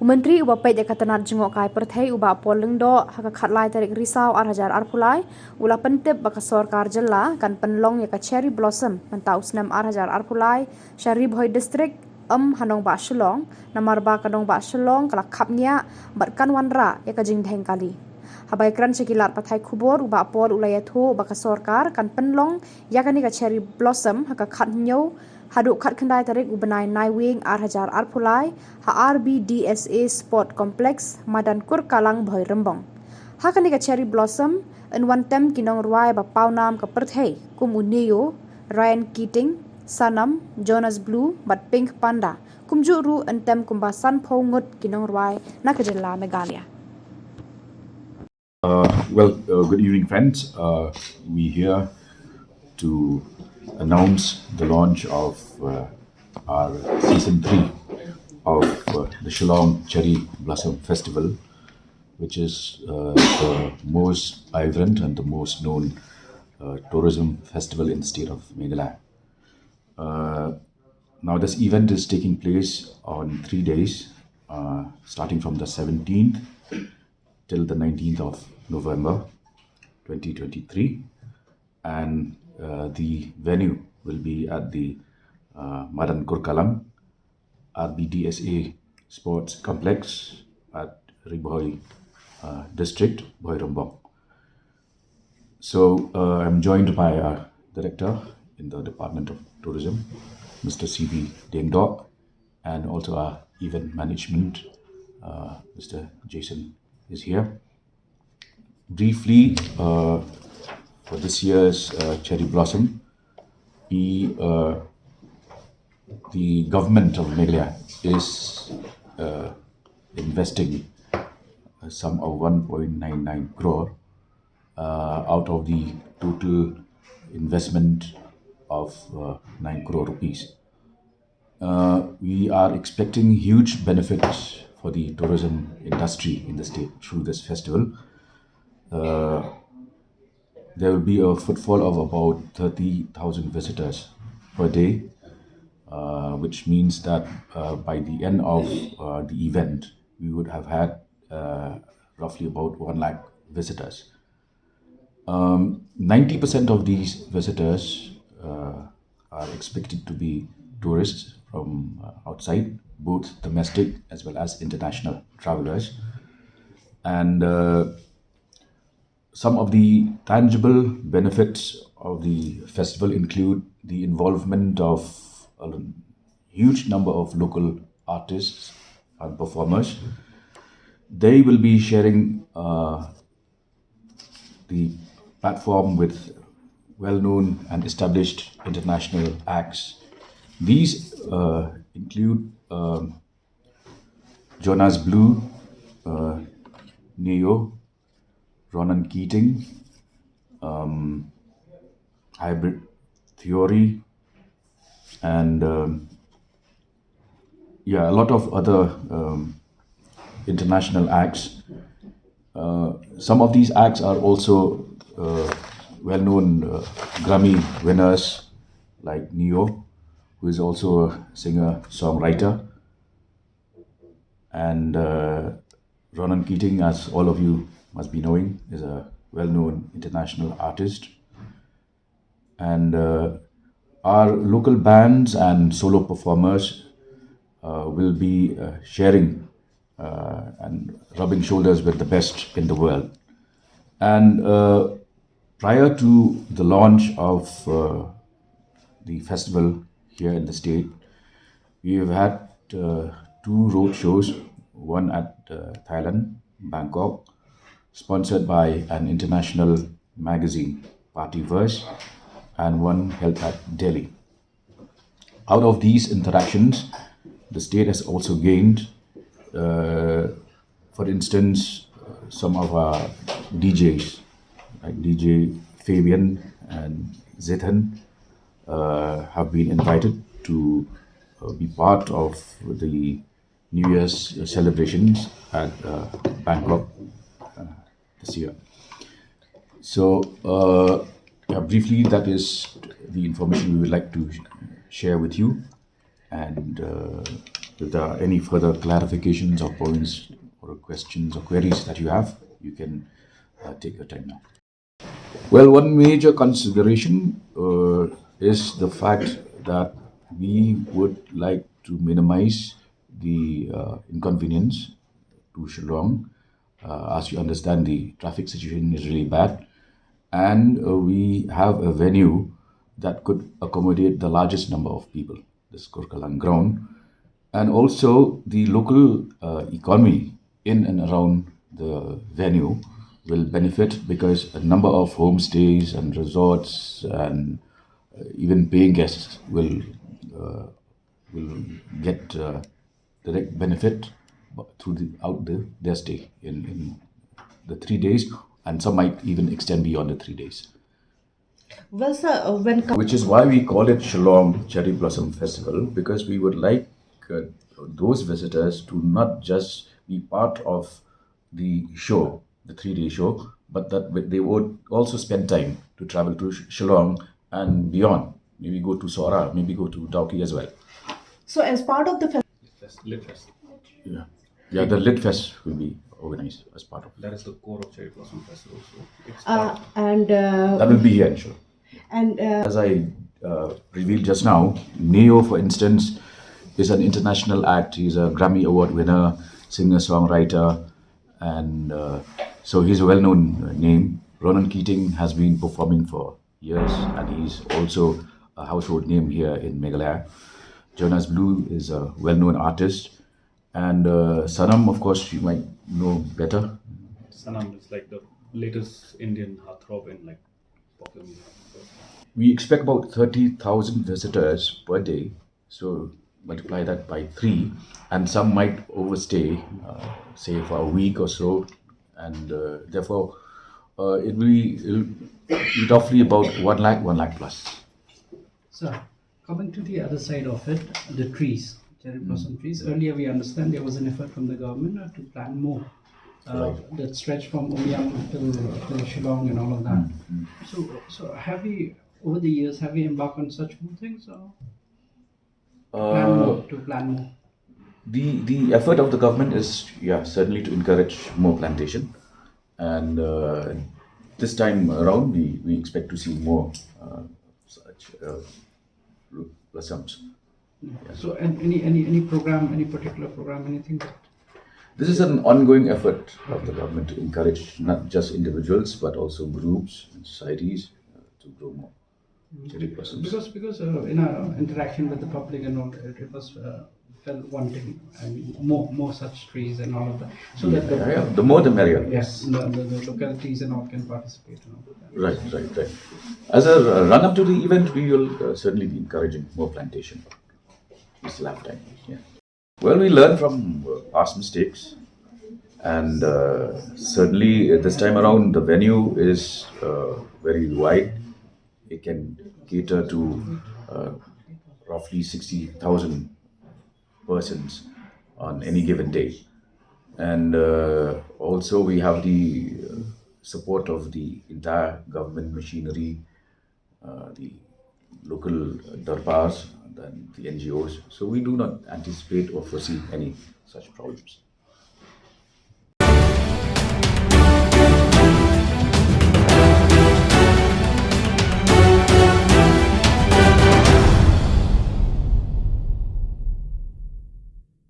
Menteri uba Peit katanat jengok kai Pyrthei uba polling do haka khatlai tarik risau arhajar arpulai ula pentip baka sorkar jela kan penlong ya cherry blossom mentau senam arhajar arpulai Sharib Hoi district hanong ba Shillong namar ba kanong ba Shillong kala khapnya barkan wanra ya jing dheng kali habai kran sekilat pathai khubor uba pol ulaya thu baka sorkar kan penlong ya kani ka cherry blossom haka khatnyo haduk khat khandai tarik ubenai naiwing arhajar arpulai ha RBDSA Sport Complex Madankur Kalang Bhoi Rembong hakani ka cherry blossom in one tem ki Nongrwai ba Pawnam ka Pyrthei kum uneo Ryan Keating Sanam Jonas Blue but Pink Panda kumju ru in tem kumba san pho ngut ki Nongrwai na ka jilla Meghalaya. Good evening, friends. We here to announce the launch of our season 3 of the Shillong Cherry Blossom Festival, which is the most vibrant and the most known tourism festival in the state of Meghalaya. Now this event is taking place on 3 days, starting from the 17th till the 19th of November 2023, and the venue will be at the Madankur Kalang RBDSA Sports Complex at Ribhoi District, Bhoi Rembong. So I'm joined by our Director in the Department of Tourism, Mr. C.V. Dengdok, and also our event management, Mr. Jason is here. Briefly, for this year's Cherry Blossom, the government of Meghalaya is investing a sum of 1.99 crore out of the total investment of 9 crore rupees. We are expecting huge benefits for the tourism industry in the state through this festival. There will be a footfall of about 30,000 visitors per day, which means that by the end of the event, we would have had roughly about 1 lakh visitors. 90% of these visitors are expected to be tourists from outside, both domestic as well as international travelers. And some of the tangible benefits of the festival include the involvement of a huge number of local artists and performers. They will be sharing the platform with well-known and established international acts. These include Jonas Blue, Neo, Ronan Keating, Hybrid Theory, and a lot of other international acts. Some of these acts are also well-known Grammy winners like Neo, who is also a singer-songwriter, and Ronan Keating, as all of you must be knowing, is a well-known international artist. And our local bands and solo performers will be sharing and rubbing shoulders with the best in the world. And prior to the launch of the festival here in the state, we have had 2 road shows, one at Thailand, Bangkok, sponsored by an international magazine, Partyverse, and one held at Delhi. Out of these interactions, the state has also gained, for instance, some of our DJs, like DJ Fabian and Zithan, have been invited to be part of the New Year's celebrations at Bangkok this year. So briefly, that is the information we would like to share with you, and If there are any further clarifications or points or questions or queries that you have, you can take your time now. Well, one major consideration is the fact that we would like to minimize the inconvenience to Shillong. As you understand, the traffic situation is really bad, and we have a venue that could accommodate the largest number of people, this Kurkalang ground, and also the local economy in and around the venue will benefit because a number of homestays and resorts and even paying guests will get direct benefit throughout their stay in the 3 days, and some might even extend beyond the 3 days. Well, sir, Which is why we call it Shillong Cherry Blossom Festival, because we would like those visitors to not just be part of the show, the 3 day show, but that they would also spend time to travel to Shillong and beyond. Maybe go to Sora, maybe go to Tauki as well. so as part of the Lit Fest. Yeah, the Lit Fest will be organized as part of That is the core of Cherry Blossom Festival. So it's that will be here, sure. and As I revealed just now, Neo, for instance, is an international act. He's a Grammy Award winner, singer-songwriter, and so he's a well-known name. Ronan Keating has been performing for years, and he's also a household name here in Meghalaya. Jonas Blue is a well-known artist, and Sanam, of course, you might know better. Sanam is like the latest Indian heartthrob in like popular music. We expect about 30,000 visitors per day, so multiply that by 3, and some might overstay, say for a week or so, and therefore it'll be roughly about 1 lakh plus. So, coming to the other side of it, the trees, cherry blossom trees. Earlier, we understand there was an effort from the government to plant more that stretch from Umiam till Shillong and all of that. So have we, over the years, have we embarked on such more things or plan more? The effort of the government is certainly to encourage more plantation, and this time around we expect to see more such blossoms. So, and any program, any particular program, anything that This is an ongoing effort of the government to encourage not just individuals but also groups and societies to grow more cherry blossoms. because in our interaction with the public and all, it was felt wanting and more such trees and all of that, so that The more the merrier. yes, the localities and all can participate and all of that. Right. As a run up to the event, we will certainly be encouraging more plantation. We still have time. Yeah. Well, we learn from past mistakes, and certainly this time around the venue is very wide. It can cater to roughly 60,000 persons on any given day, and also we have the support of the entire government machinery, the local darbars, and the NGOs. So we do not anticipate or foresee any such problems.